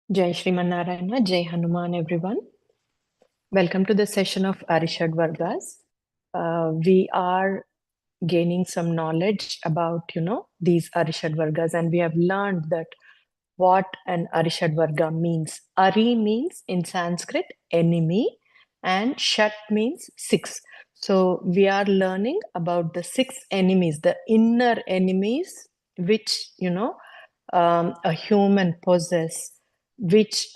Jai Shriman Narayana, Jai Hanuman, everyone. Welcome to the session of Arishad Vargas. We are gaining some knowledge about, these Arishad Vargas, and we have learned that what an Arishad Varga means. Ari means in Sanskrit enemy, and Shat means six. So we are learning about the six enemies, the inner enemies, which, a human possess, which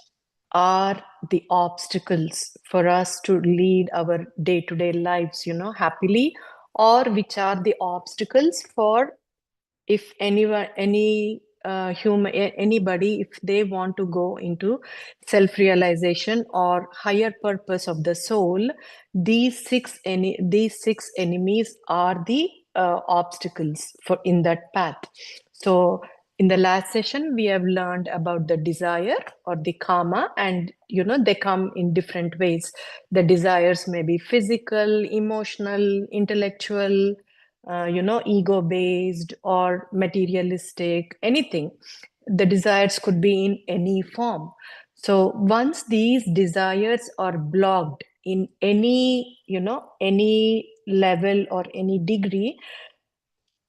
are the obstacles for us to lead our day-to-day lives, happily, or which are the obstacles for if anyone, anybody, if they want to go into self-realization or higher purpose of the soul, these six enemies are the obstacles for in that path. So in the last session, we have learned about the desire or the karma, and they come in different ways. The desires may be physical, emotional, intellectual, ego-based or materialistic, anything. The desires could be in any form. So once these desires are blocked in any level or any degree,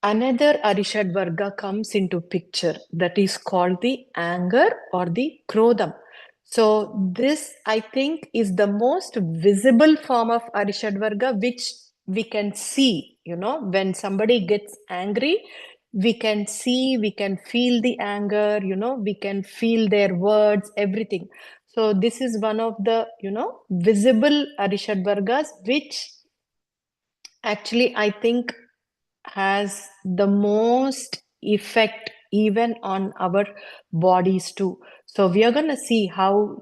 another Arishad Varga comes into picture that is called the anger or the krodham. So this, I think, is the most visible form of Arishad Varga, which we can see, when somebody gets angry, we can see, we can feel the anger, we can feel their words, everything. So this is one of the, visible Arishad Vargas, which actually I think has the most effect even on our bodies too. So we are going to see how,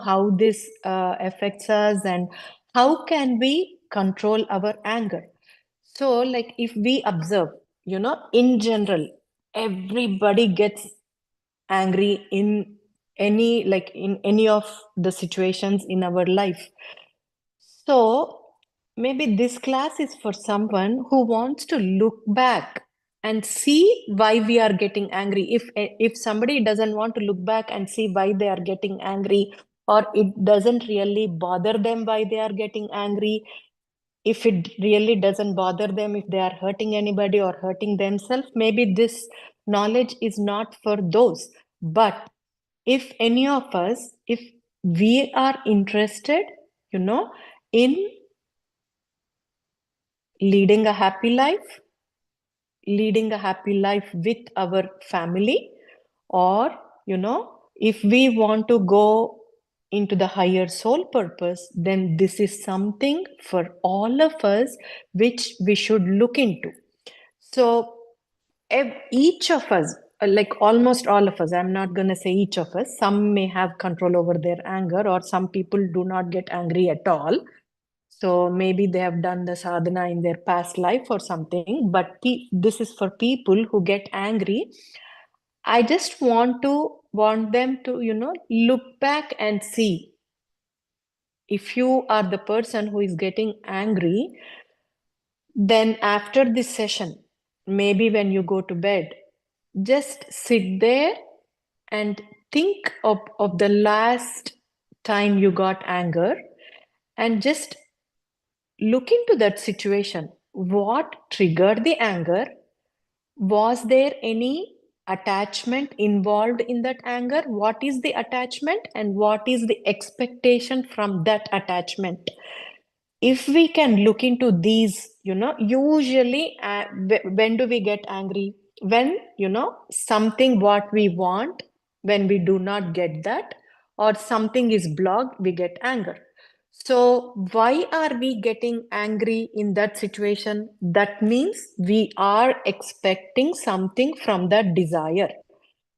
how this affects us and how can we control our anger. So like if we observe, in general, everybody gets angry in in any of the situations in our life. So maybe this class is for someone who wants to look back and see why we are getting angry. If somebody doesn't want to look back and see why they are getting angry, or it doesn't really bother them why they are getting angry, if it really doesn't bother them if they are hurting anybody or hurting themselves, maybe this knowledge is not for those. But if any of us, if we are interested, in leading a happy life, leading a happy life with our family, or, if we want to go into the higher soul purpose, then this is something for all of us which we should look into. So, each of us, like almost all of us, I'm not going to say each of us, some may have control over their anger, or some people do not get angry at all. So maybe they have done the sadhana in their past life or something, but this is for people who get angry. I just want them to, look back and see if you are the person who is getting angry, then after this session, maybe when you go to bed, just sit there and think of the last time you got anger and just look into that situation. What triggered the anger? Was there any attachment involved in that anger? What is the attachment and what is the expectation from that attachment? If we can look into these, usually when do we get angry? When, something what we want, when we do not get that, or something is blocked, we get anger. So why are we getting angry in that situation? That means we are expecting something from that desire.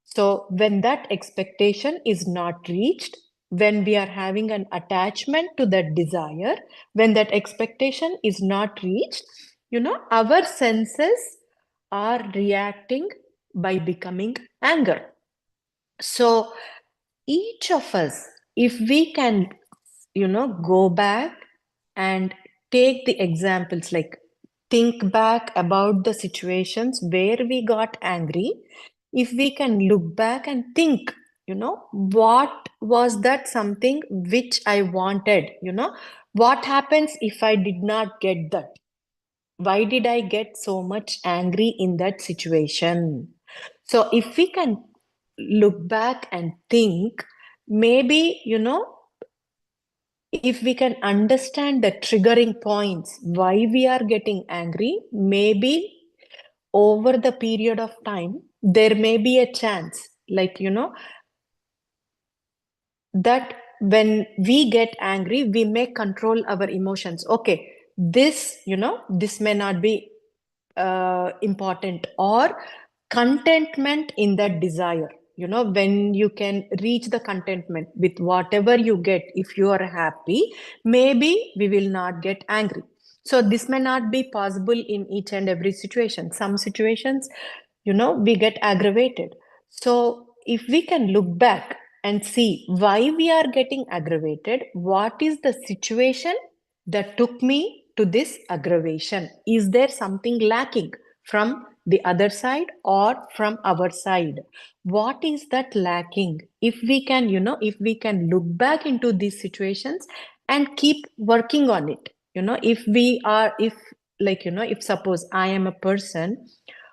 So when that expectation is not reached, when we are having an attachment to that desire, when that expectation is not reached, our senses are reacting by becoming anger. So each of us, if we can, go back and take the examples, like think back about the situations where we got angry, if we can look back and think, what was that something which I wanted? What happens if I did not get that? Why did I get so much angry in that situation? So if we can look back and think, maybe, if we can understand the triggering points, why we are getting angry, maybe over the period of time, there may be a chance, like, that when we get angry, we may control our emotions. Okay, this may not be important, or contentment in that desire. When you can reach the contentment with whatever you get, if you are happy, maybe we will not get angry. So this may not be possible in each and every situation. Some situations, we get aggravated. So if we can look back and see why we are getting aggravated, what is the situation that took me to this aggravation? Is there something lacking from the other side or from our side? What is that lacking? If we can, if we can look back into these situations and keep working on it, if we are, if like, if suppose I am a person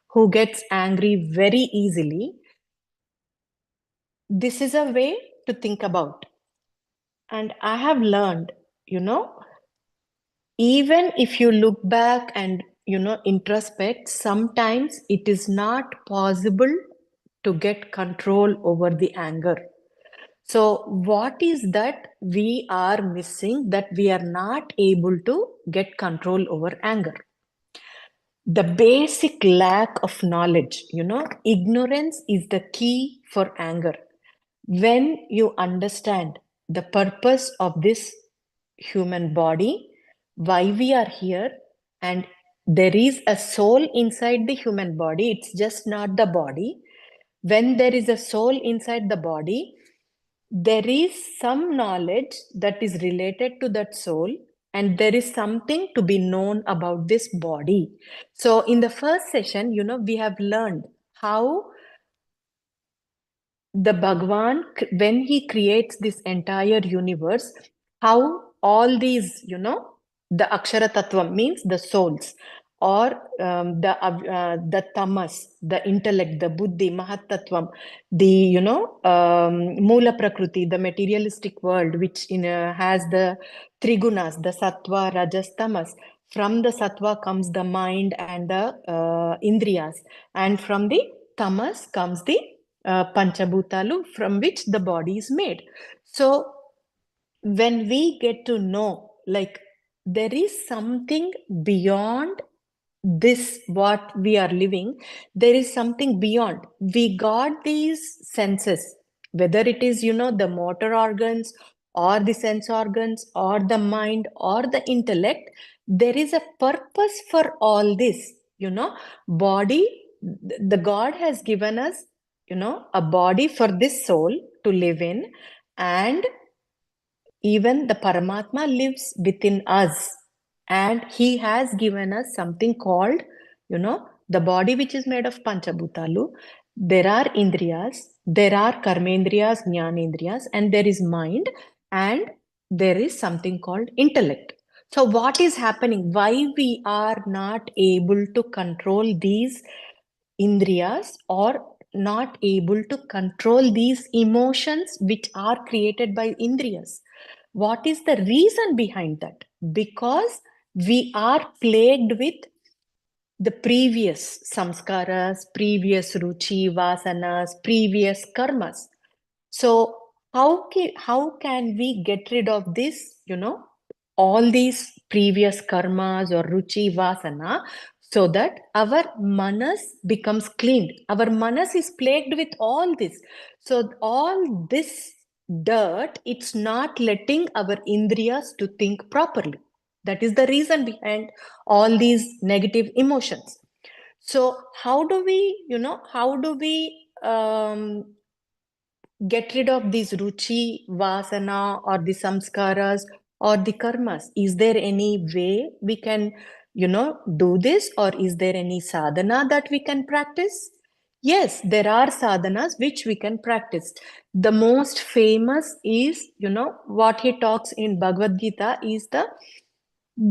who gets angry very easily, this is a way to think about. And I have learned, even if you look back and introspect, sometimes it is not possible to get control over the anger. So what is that we are missing, that we are not able to get control over anger? The basic lack of knowledge. Ignorance is the key for anger. When you understand the purpose of this human body, why we are here, and there is a soul inside the human body, it's just not the body. When there is a soul inside the body, there is some knowledge that is related to that soul, and there is something to be known about this body. So in the first session, we have learned how the Bhagwan, when he creates this entire universe, how all these, the Akshara Tattva means the souls, or the tamas, the intellect, the buddhi, Mahatattvam, the, Mula Prakriti, the materialistic world, which has the trigunas, the sattva, rajas, tamas. From the sattva comes the mind and the indriyas, and from the tamas comes the Panchabhutalu, from which the body is made. So when we get to know, like, there is something beyond this, what we are living, there is something beyond. We got these senses, whether it is, the motor organs or the sense organs or the mind or the intellect, there is a purpose for all this. Body, the God has given us, a body for this soul to live in, and even the Paramatma lives within us, and he has given us something called, the body, which is made of Panchabhutalu. There are Indriyas, there are Karmendriyas, Jnanendriyas, and there is mind, and there is something called intellect. So what is happening? Why we are not able to control these Indriyas, or not able to control these emotions which are created by Indriyas? What is the reason behind that? Because we are plagued with the previous samskaras, previous ruchi, vasanas, previous karmas. So how can we get rid of this, all these previous karmas or ruchi, vasana, so that our manas becomes cleaned? Our manas is plagued with all this. So all this dirt, it's not letting our indriyas to think properly. That is the reason behind all these negative emotions. So how do we get rid of these ruchi, vasana, or the samskaras, or the karmas? Is there any way we can, do this, or is there any sadhana that we can practice? Yes, there are sadhanas which we can practice. The most famous is, what he talks in Bhagavad Gita is the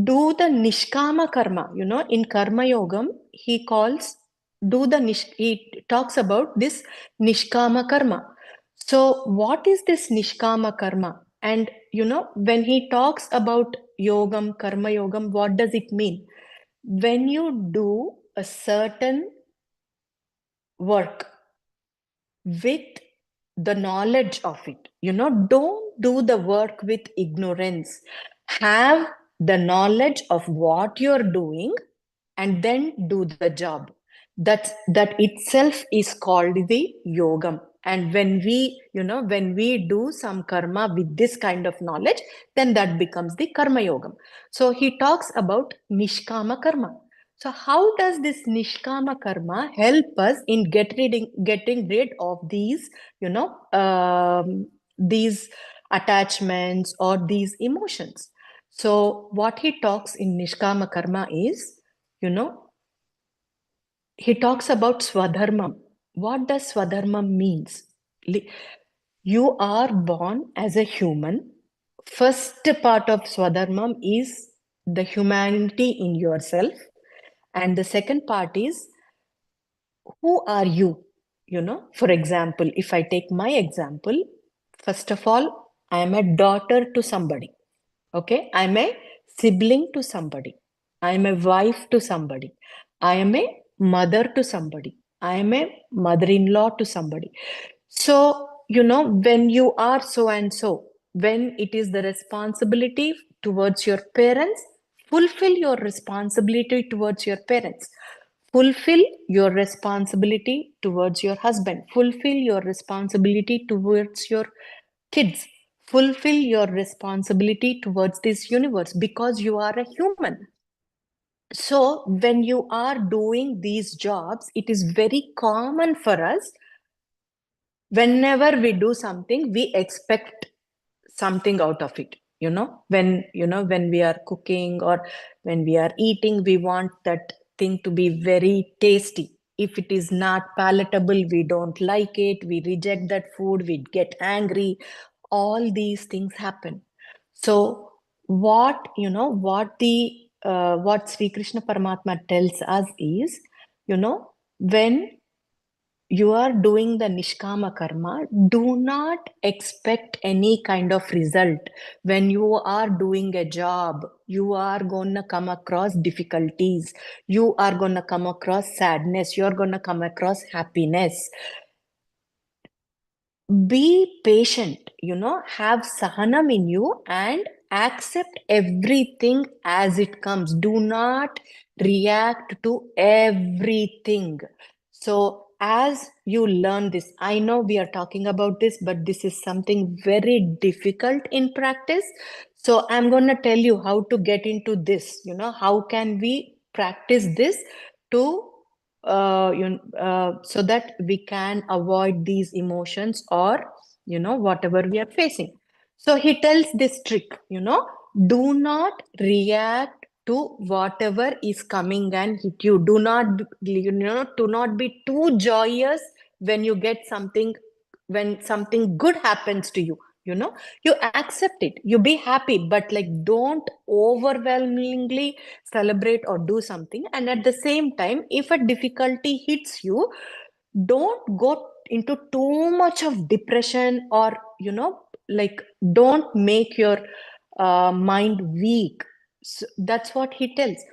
do the nishkama karma. In Karma Yogam, he calls he talks about this nishkama karma. So, what is this nishkama karma? And when he talks about yogam, karma yogam, what does it mean? When you do a certain work with the knowledge of it, don't do the work with ignorance. Have the knowledge of what you're doing and then do the job. That itself is called the yogam. And when we do some karma with this kind of knowledge, then that becomes the karma yogam. So he talks about nishkama karma. So how does this nishkama karma help us in getting rid of these attachments or these emotions? So what he talks in nishkama karma is, you know, he talks about swadharmam. What does swadharmam means? You are born as a human. First part of swadharmam is the humanity in yourself. And the second part is, who are you? For example, if I take my example, first of all, I am a daughter to somebody. Okay, I'm a sibling to somebody. I am a wife to somebody. I am a mother to somebody. I am a mother-in-law to somebody. So, when you are so and so, when it is the responsibility towards your parents, fulfill your responsibility towards your parents. Fulfill your responsibility towards your husband. Fulfill your responsibility towards your kids. Fulfill your responsibility towards this universe because you are a human. So, when you are doing these jobs, it is very common for us. Whenever we do something, we expect something out of it. When we are cooking or when we are eating, we want that thing to be very tasty. If it is not palatable, we don't like it, we reject that food, we get angry. All these things happen. So what Sri Krishna Paramatma tells us is, when you are doing the nishkama karma, do not expect any kind of result. When you are doing a job, you are going to come across difficulties. You are going to come across sadness. You are going to come across happiness. Be patient, have sahanam in you and accept everything as it comes. Do not react to everything. So as you learn this, I know we are talking about this, but this is something very difficult in practice. So I'm going to tell you how to get into this. How can we practice this to so that we can avoid these emotions or whatever we are facing. So he tells this trick, do not react to whatever is coming and hit you. Do not be too joyous when you get something, when something good happens to you. You accept it, you be happy, but like don't overwhelmingly celebrate or do something. And at the same time, if a difficulty hits you, don't go into too much of depression or like don't make your mind weak. So that's what he tells.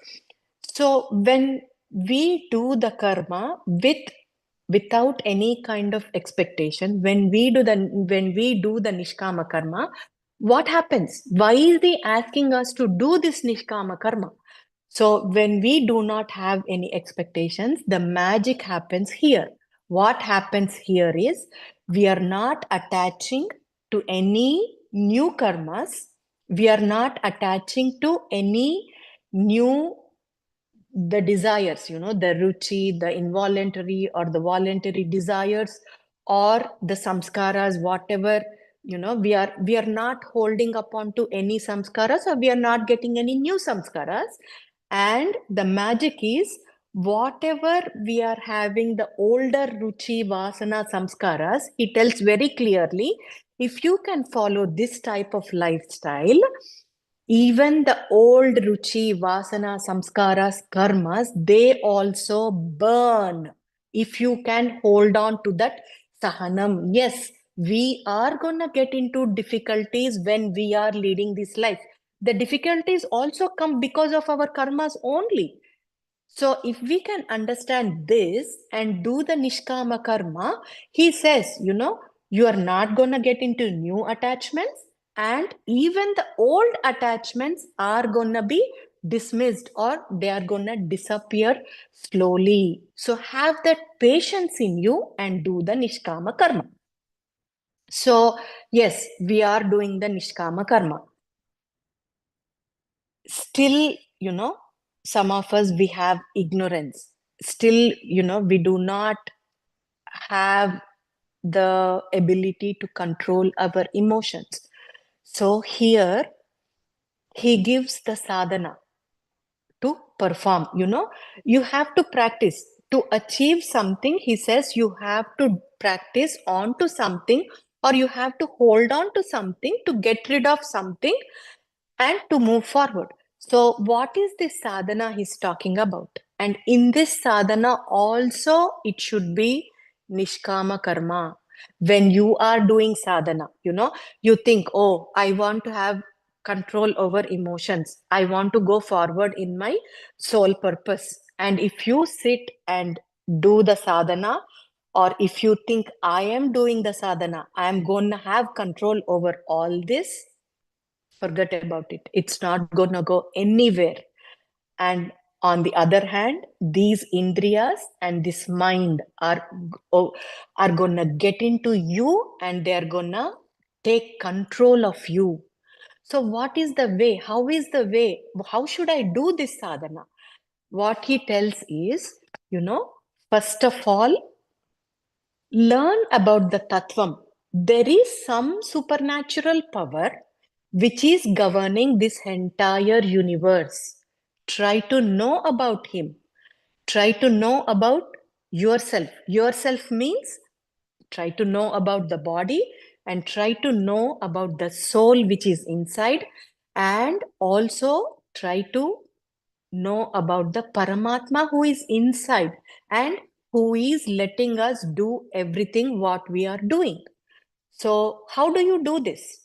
So when we do the karma without any kind of expectation, when we do the nishkama karma, what happens? Why is he asking us to do this nishkama karma? So when we do not have any expectations, the magic happens here. What happens here is we are not attaching to any new karmas. We are not attaching to any new the desires, the ruchi, the involuntary or the voluntary desires, or the samskaras, whatever, we are not holding upon to any samskaras, or we are not getting any new samskaras. And the magic is whatever we are having, the older Ruchi, Vasana, Samskaras, he tells very clearly, if you can follow this type of lifestyle, even the old Ruchi, Vasana, Samskaras, Karmas, they also burn. If you can hold on to that Sahanam. Yes, we are going to get into difficulties when we are leading this life. The difficulties also come because of our karmas only. So if we can understand this and do the Nishkama karma, he says, you are not going to get into new attachments, and even the old attachments are going to be dismissed, or they are going to disappear slowly. So have that patience in you and do the Nishkama karma. So yes, we are doing the Nishkama karma. Still, some of us, we have ignorance. Still, we do not have the ability to control our emotions. So here, he gives the sadhana to perform. You have to practice. To achieve something, he says you have to practice on to something, or you have to hold on to something to get rid of something and to move forward. So, what is this sadhana he's talking about? And in this sadhana, also, it should be nishkama karma. When you are doing sadhana, you think, oh, I want to have control over emotions. I want to go forward in my soul purpose. And if you sit and do the sadhana, or if you think I am doing the sadhana, I am going to have control over all this, forget about it. It's not going to go anywhere. And on the other hand, these indriyas and this mind are going to get into you, and they're going to take control of you. So what is the way? How is the way? How should I do this sadhana? What he tells is, first of all, learn about the tattvam. There is some supernatural power which is governing this entire universe. Try to know about him. Try to know about yourself. Yourself means try to know about the body, and try to know about the soul which is inside, and also try to know about the Paramatma who is inside and who is letting us do everything what we are doing. So, how do you do this?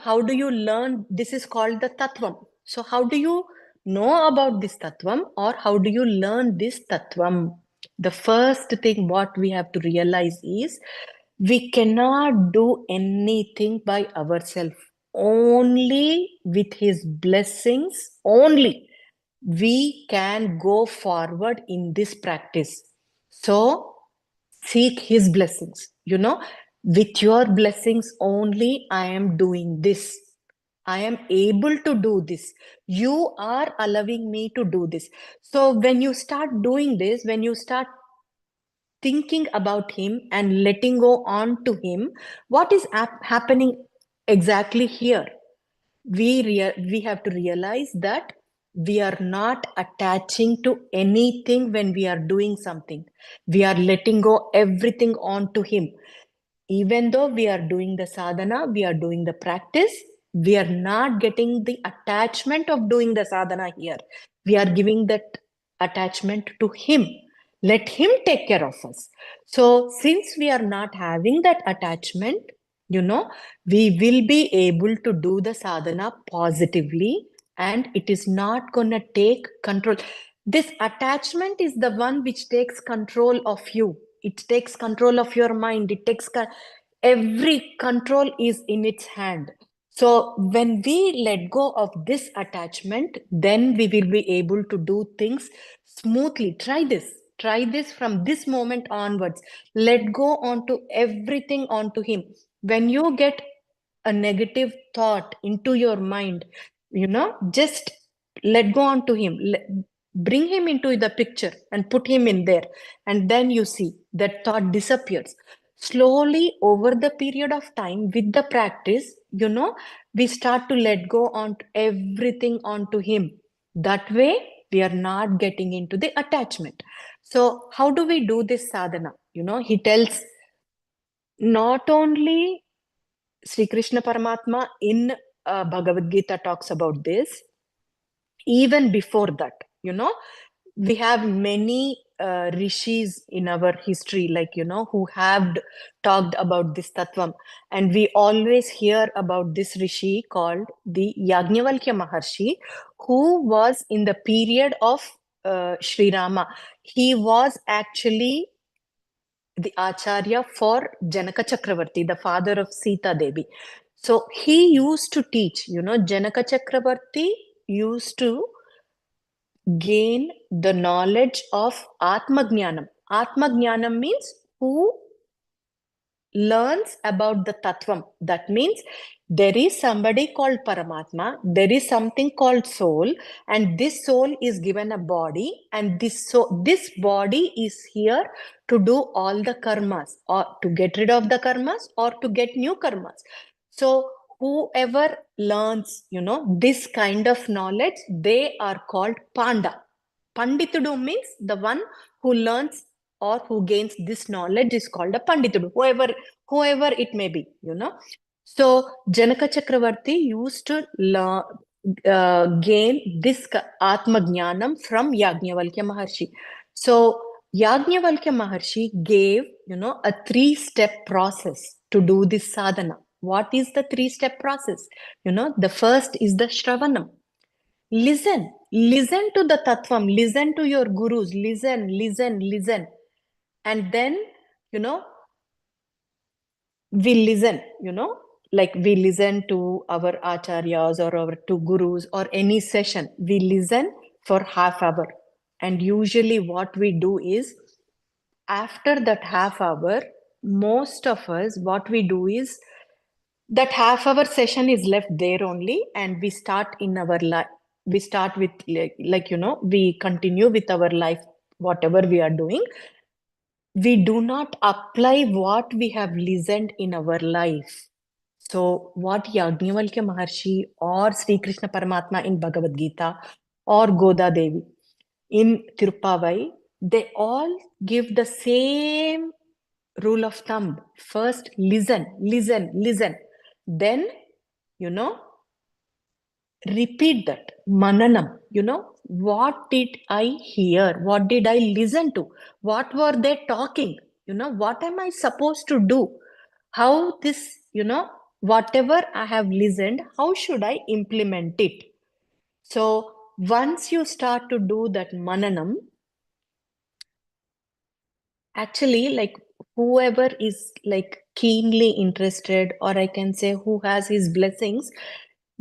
How do you learn? This is called the Tattvam. So, how do you know about this Tattvam, or how do you learn this Tattvam? The first thing what we have to realize is we cannot do anything by ourselves. Only with his blessings, only we can go forward in this practice. So, seek his blessings. With your blessings only, I am doing this. I am able to do this. You are allowing me to do this. So, when you start doing this, when you start thinking about him and letting go on to him, what is happening exactly here? We have to realize that we are not attaching to anything when we are doing something. We are letting go everything on to him. Even though we are doing the sadhana, we are doing the practice, we are not getting the attachment of doing the sadhana here. We are giving that attachment to him. Let him take care of us. So, since we are not having that attachment, we will be able to do the sadhana positively, and it is not going to take control. This attachment is the one which takes control of you. It takes control of your mind. It takes every control is in its hand. So when we let go of this attachment, then we will be able to do things smoothly. Try this. Try this from this moment onwards. Let go onto everything onto him. When you get a negative thought into your mind, just let go on to him. Bring him into the picture and put him in there. And then you see that thought disappears. Slowly, over the period of time, with the practice, we start to let go on everything onto him. That way, We are not getting into the attachment. So how do we do this sadhana? He tells not only Sri Krishna Paramatma in Bhagavad Gita talks about this, even before that, we have many rishis in our history, who have talked about this tattvam. And we always hear about this rishi called the Yajnavalkya Maharshi, who was in the period of Sri Rama. He was actually the Acharya for Janaka Chakravarti, the father of Sita Devi. So he used to teach, Janaka Chakravarti used to gain the knowledge of Atmajnanam. Atmajnanam means who learns about the Tattvam. That means there is somebody called Paramatma, there is something called soul, and this soul is given a body, and this body is here to do all the karmas, or to get rid of the karmas, or to get new karmas. So whoever learns, this kind of knowledge, they are called Panda. Panditudu means the one who learns or who gains this knowledge is called a Panditudu, whoever it may be, So Janaka Chakravarti used to gain this Atma Jnanam from Yajnavalkya Maharshi. So Yajnavalkya Maharshi gave, a 3-step process to do this sadhana. What is the 3-step process? The first is the Shravanam. Listen to the tattvam, listen to your gurus, listen. And then, we listen, like we listen to our acharyas or our to gurus or any session. We listen for half hour. And usually what we do is, after that half hour, most of us, what we do is, that half hour session is left there only, and we start in our life. We start with we continue with our life, whatever we are doing. We do not apply what we have listened in our life. So what Yajnavalkya Maharshi or Sri Krishna Paramatma in Bhagavad Gita or Goda Devi in Tirupavai, they all give the same rule of thumb. First, listen. Then, repeat that. Mananam. What did I hear? What did I listen to? What were they talking? What am I supposed to do? How this, whatever I have listened, how should I implement it? So once you start to do that mananam, actually, like whoever is like keenly interested, or I can say who has his blessings,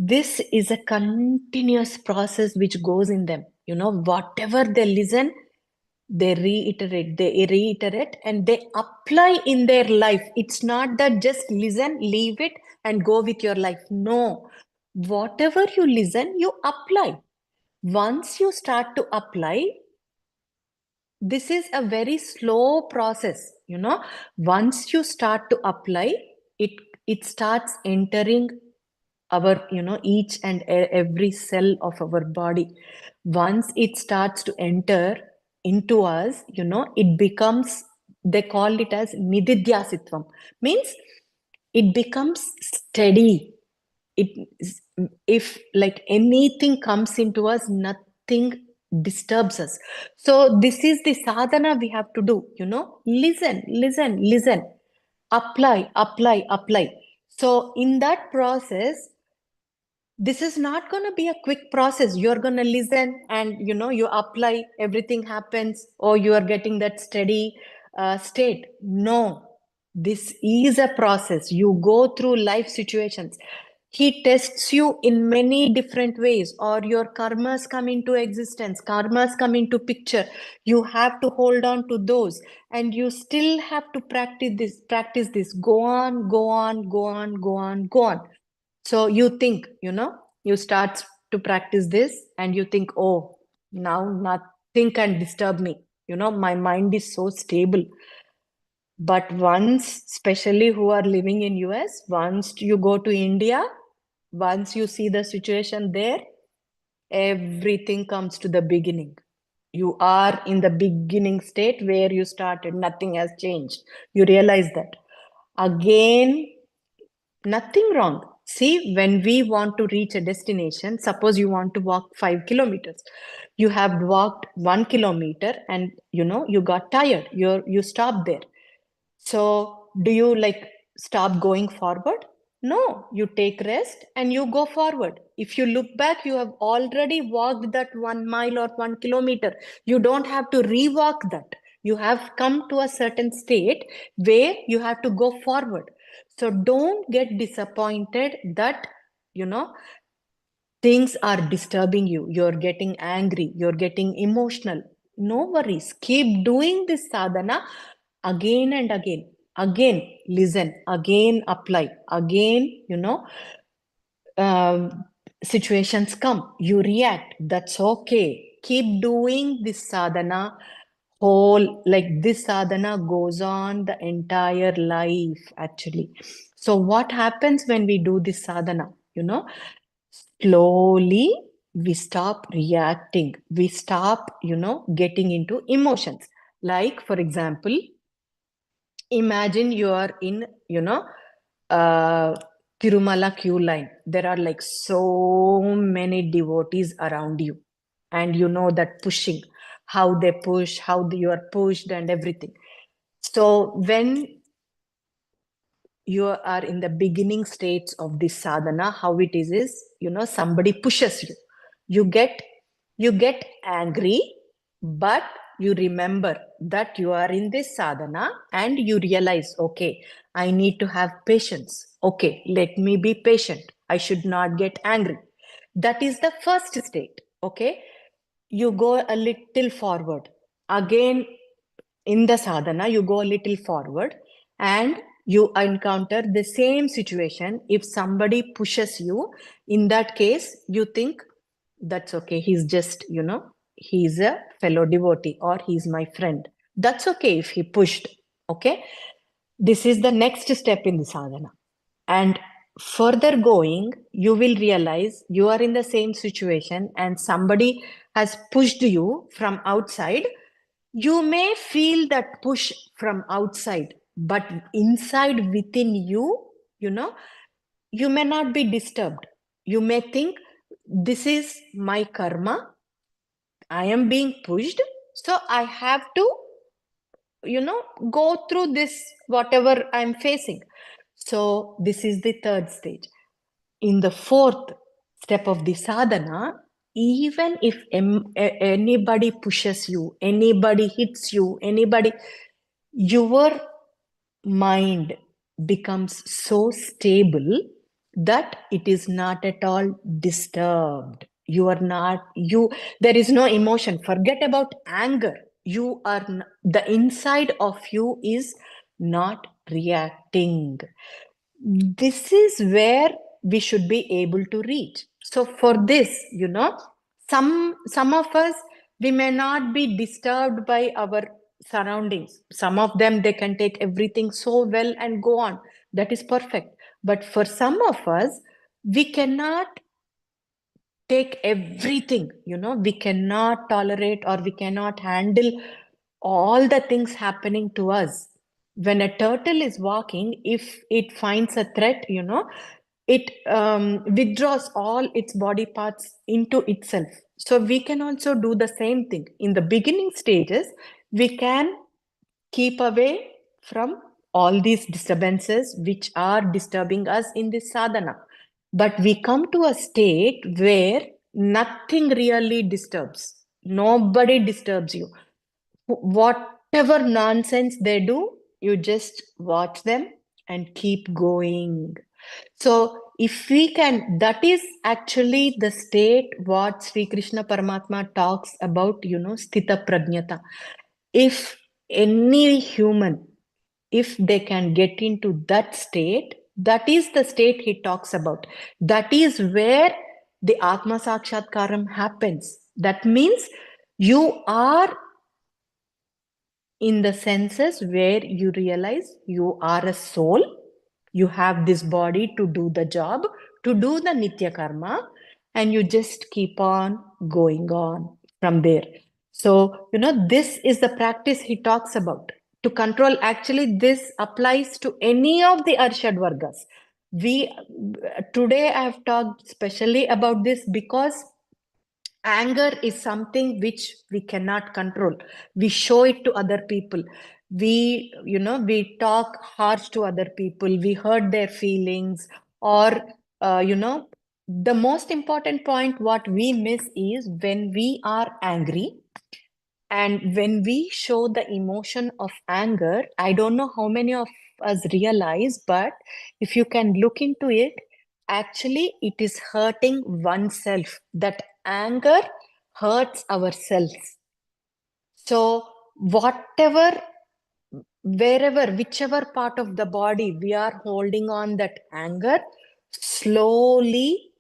this is a continuous process which goes in them. Whatever they listen, they reiterate, and they apply in their life. It's not that just listen, leave it, and go with your life. No, whatever you listen, you apply. Once you start to apply, this is a very slow process. Once you start to apply, it starts entering our, each and every cell of our body. Once it starts to enter into us, it becomes, they call it as nididhyasitvam, means it becomes steady. If like anything comes into us, nothing disturbs us. So this is the sadhana we have to do. Listen, apply. So in that process, this is not going to be a quick process. You're going to listen and you apply, everything happens, or you are getting that steady state. No, this is a process. You go through life situations. He tests you in many different ways, or your karmas come into existence, karmas come into picture. You have to hold on to those, and you still have to practice this. Go on. So you think, you start to practice this, and you think, oh, now nothing can disturb me. My mind is so stable. But once, especially who are living in US, once you go to India, once you see the situation there, everything comes to the beginning. You are in the beginning state where you started. Nothing has changed. You realize that. Again, nothing wrong. See, when we want to reach a destination, suppose you want to walk 5 kilometers. You have walked 1 kilometer and you got tired. You stopped there. So, do you stop going forward? No, you take rest and you go forward. If you look back, you have already walked that 1 mile or 1 kilometer. You don't have to re-walk that. You have come to a certain state where you have to go forward. So don't get disappointed that, you know, things are disturbing you. You're getting angry. You're getting emotional. No worries. Keep doing this sadhana again and again. Again, listen. Again, apply. Again, um, situations come. You react. That's okay. Keep doing this sadhana like this sadhana goes on the entire life, actually. So what happens when we do this sadhana? Slowly we stop reacting. We stop, getting into emotions. Like, for example, imagine you are in, uh, Tirumala queue line. There are like so many devotees around you. And you know that pushing, how they push, you are pushed and everything. So when you are in the beginning states of this sadhana, how it is, somebody pushes you. You get angry, but you remember that you are in this sadhana and you realize, okay, I need to have patience. Okay, let me be patient. I should not get angry. That is the first state. Okay, you go a little forward. Again, in the sadhana, you go a little forward and you encounter the same situation. If somebody pushes you, in that case, you think, that's okay. He's just, he's a fellow devotee or he's my friend. That's okay if he pushed. Okay. This is the next step in the sadhana. And further going, you will realize you are in the same situation and somebody has pushed you from outside. You may feel that push from outside, but inside within you, you may not be disturbed. You may think, this is my karma. I am being pushed. So I have to, go through this, whatever I'm facing. So this is the third stage. In the fourth step of the sadhana, even if anybody pushes you, anybody hits you, your mind becomes so stable that it is not at all disturbed. You are not, there is no emotion. Forget about anger. The inside of you is not reacting. This is where we should be able to reach. So for this, some of us, we may not be disturbed by our surroundings. Some of them, they can take everything so well and go on. That is perfect. But for some of us, we cannot take everything. We cannot tolerate or we cannot handle all the things happening to us. When a turtle is walking, if it finds a threat, it withdraws all its body parts into itself. So we can also do the same thing. In the beginning stages, we can keep away from all these disturbances which are disturbing us in this sadhana. But we come to a state where nothing really disturbs. Nobody disturbs you. Whatever nonsense they do, you just watch them and keep going. So if we can, that is actually the state what Sri Krishna Paramatma talks about, sthita prajnata. If any human, if they can get into that state, that is the state he talks about. That is where the Atma Sakshatkaram happens. That means you are in the senses where you realize you are a soul. You have this body to do the job, to do the Nitya Karma, and you just keep on going on from there. So, this is the practice he talks about to control. Actually, this applies to any of the Arshad Vargas. We Today I have talked specially about this because anger is something which we cannot control. We show it to other people. We talk harsh to other people. We hurt their feelings, or the most important point what we miss is when we are angry and when we show the emotion of anger. I don't know how many of us realize, but if you can look into it, actually it is hurting oneself. That anger hurts ourselves. So, whatever, wherever, whichever part of the body we are holding on that anger, slowly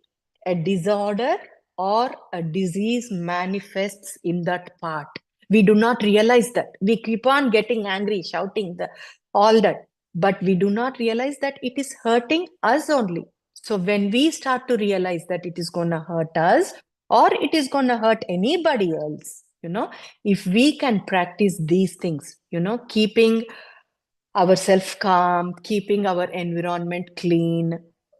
a disorder or a disease manifests in that part. We do not realize that. We keep on getting angry, shouting, all that, but we do not realize that it is hurting us only. So when we start to realize that it is going to hurt us or it is going to hurt anybody else, if we can practice these things, keeping ourselves calm, keeping our environment clean,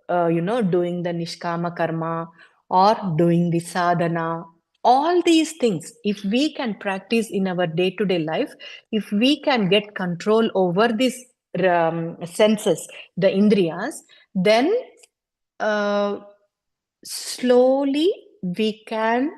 doing the nishkama karma or doing the sadhana, all these things, if we can practice in our day-to-day life, if we can get control over these senses, the indriyas, then slowly we can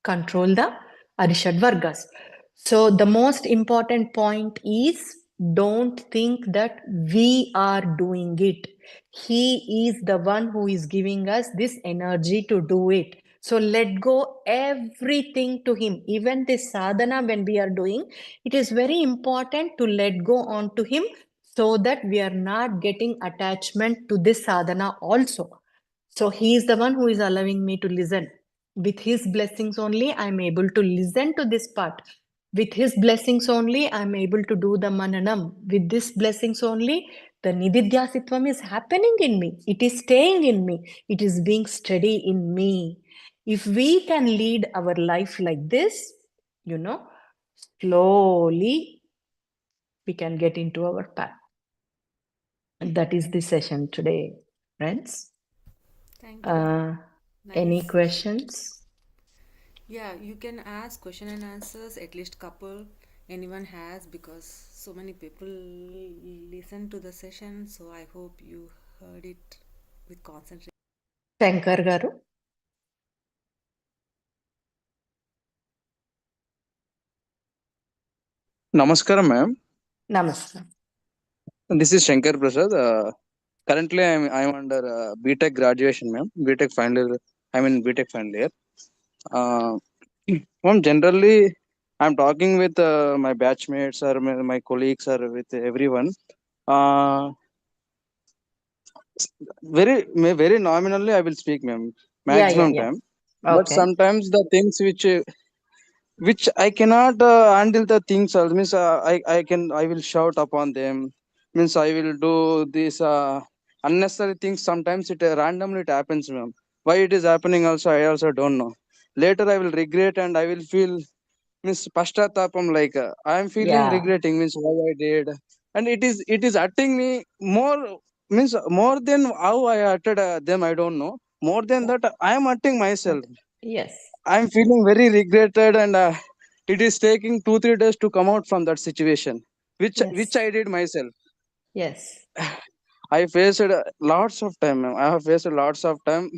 control the Arishad Vargas. So the most important point is don't think that we are doing it. He is the one who is giving us this energy to do it. So let go everything to him. Even this sadhana when we are doing, it is very important to let go on to him so that we are not getting attachment to this sadhana also. So he is the one who is allowing me to listen. With his blessings only, I'm able to listen to this part. With his blessings only, I'm able to do the mananam. With this blessings only, the nididhyasitvam is happening in me. It is staying in me. It is being steady in me. If we can lead our life like this, slowly we can get into our path. And that is the session today, friends. Thank you. Any Nice. questions? Yeah, you can ask question and answers, at least couple anyone has, because so many people listen to the session. So I hope you heard it with concentration. Shankar garu. Namaskaram, ma'am. Namaste. This is Shankar Prasad. Currently, I'm under BTech graduation, ma'am. BTech final year. I'm in BTech final year. Uh, ma'am, generally, I'm talking with my batchmates or my colleagues or with everyone. Uh, very nominally, I will speak, ma'am. Yeah, yeah, Maximum yeah. time. But Okay. sometimes the things which I cannot handle the things. Means I will shout upon them. Means I will do this unnecessary things. Sometimes it randomly it happens, ma'am. Why it is happening also I also don't know. Later I will regret and I will feel means pashthatapam like I am feeling Yeah. regretting means why I did, and it is hurting me more means more than how I hurted them. I don't know. More than that I am hurting myself. But yes, I'm feeling very regretted, and it is taking 2 3 days to come out from that situation, which yes, I did myself. yes, I faced lots of time. Ma'am. I have faced lots of time.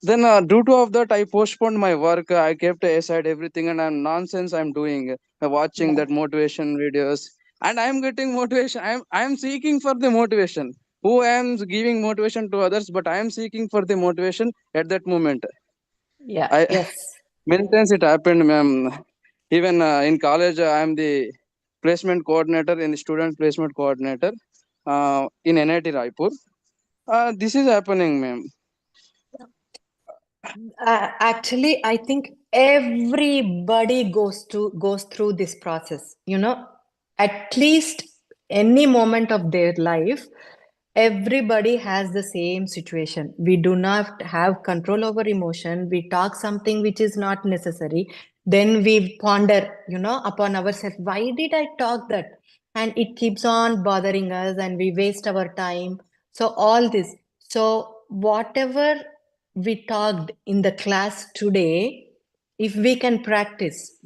Then, due to of that, I postponed my work. I kept aside everything, and I'm nonsense. I'm doing watching yeah, that motivation videos, and I'm getting motivation. I'm seeking for the motivation. Who I am giving motivation to others, but I am seeking for the motivation at that moment. yeah, I yes, Many times it happened, ma'am. Even in college, I am the placement coordinator in student placement coordinator in NIT Raipur. This is happening, ma'am. Actually, I think everybody goes through this process. At least any moment of their life, everybody has the same situation. We do not have control over emotion. We talk something which is not necessary. Then we ponder, upon ourselves. Why did I talk that? And it keeps on bothering us and we waste our time. So all this. So whatever we talked in the class today, if we can practice,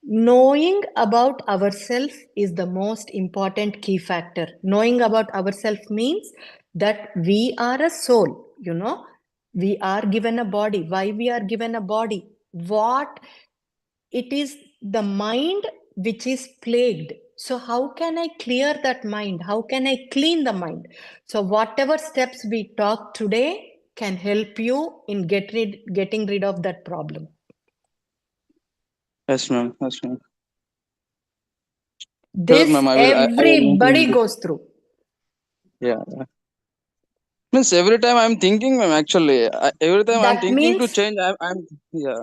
knowing about ourselves is the most important key factor. Knowing about ourselves means that we are a soul, we are given a body. Why we are given a body? What it is, the mind which is plagued. So how can I clear that mind? How can I clean the mind? So whatever steps we talk today can help you in getting rid of that problem. Yes, ma'am. Yes, ma'am. Sure, This ma'am. I will everybody implement it. goes through. Yeah. Yeah. Means every time I'm thinking, ma'am. Actually, every time I'm That thinking to means, change, I'm yeah.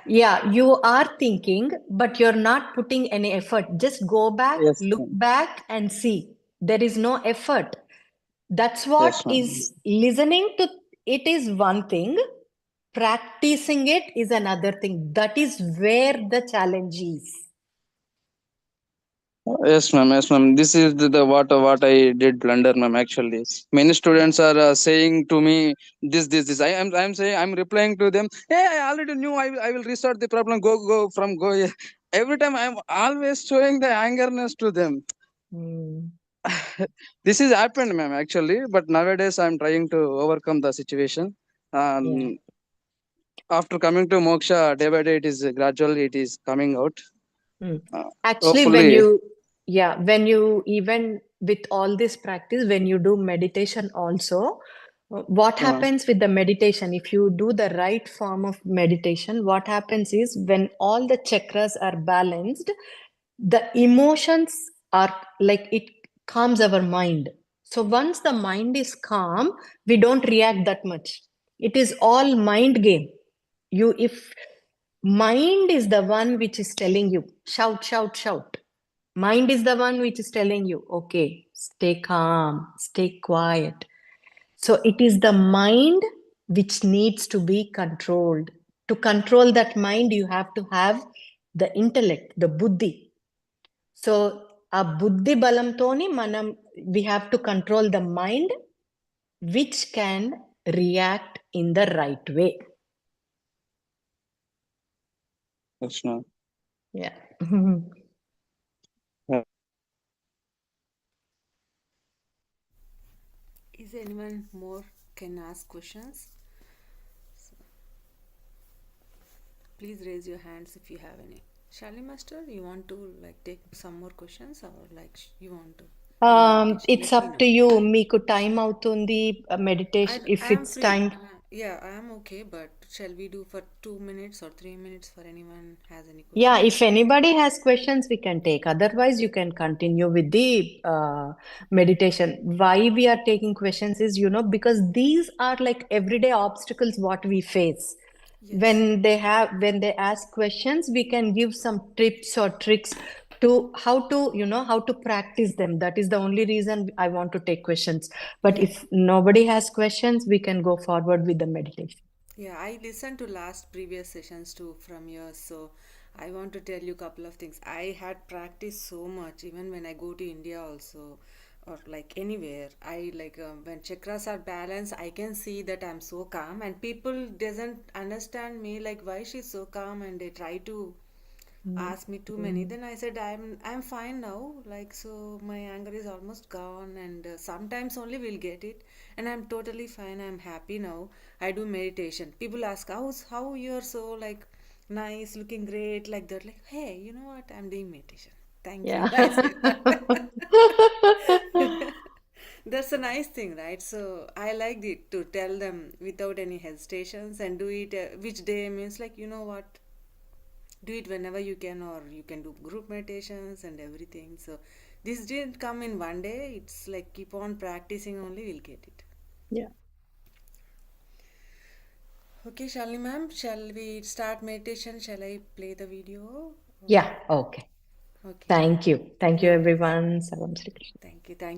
yeah, you are thinking, but you're not putting any effort. Just go back, Yes, look ma'am. back, and see. There is no effort. That's Yes, what ma'am. is listening to it is one thing, practicing it is another thing. That is where the challenge is. Yes, ma'am. Yes, ma'am. This is the what I did blunder, ma'am. Actually, many students are saying to me this. I'm saying I'm replying to them. Hey, I already knew. I will restart the problem. Go from go. Yeah. Every time I'm always showing the angerness to them. Hmm. This is happened, ma'am. Actually, but nowadays I'm trying to overcome the situation. Yeah. Um, After coming to Moksha, day by day, it is gradually it is coming out. Mm. Uh, Actually, Hopefully, when you even with all this practice, when you do meditation also, what uh, happens with the meditation? If you do the right form of meditation, what happens is when all the chakras are balanced, the emotions are like it calms our mind. So once the mind is calm, we don't react that much. It is all mind game. If mind is the one which is telling you, shout, shout, shout. Mind is the one which is telling you, okay, stay calm, stay quiet. So it is the mind which needs to be controlled. To control that mind, you have to have the intellect, the buddhi. So a buddhi balamtoni manam, we have to control the mind which can react in the right way. yes, ma'am. Yeah. Uh, Is anyone more can ask questions? Please raise your hands if you have any. Shali Master, you want to like take some more questions or like you want to do meditation? It's Let me up know. to you. Meeku time అవుతుంది meditation I if am it's free. time. Yeah, I am okay. But shall we do for 2 minutes or 3 minutes for anyone has any Yeah, questions? if anybody has questions, we can take. Otherwise, you can continue with the meditation. Why we are taking questions is, because these are like everyday obstacles what we face. Yes. When they ask questions, we can give some tips or tricks to how to practice them. That is the only reason I want to take questions. But Yeah. if nobody has questions, we can go forward with the meditation. Yeah, I listened to last previous sessions too from yours, so I want to tell you a couple of things. I had practiced so much, even when I go to India also, or like anywhere. I like when chakras are balanced, I can see that I'm so calm, and people doesn't understand me like why she's so calm, and they try to asked me too many. Mm. Then I said I'm fine now, like, so my anger is almost gone, and sometimes only we'll get it, and I'm totally fine, I'm happy now. I do meditation. People ask how you're so like nice, looking great, like that, like, hey, you know what, I'm doing meditation. Thank you. Yeah. I say that. That's a nice thing, right? So I liked it to tell them without any hesitations and do it which day means, like, you know what, do it whenever you can, or you can do group meditations and everything. So this didn't come in one day. It's like keep on practicing, only we'll get it. Yeah. Okay, Shalini ma'am, shall we start meditation? Shall I play the video? Yeah. Okay. Okay. Thank you. Thank you, No worries. everyone. Salam Sri Krishna. Thank you. Thank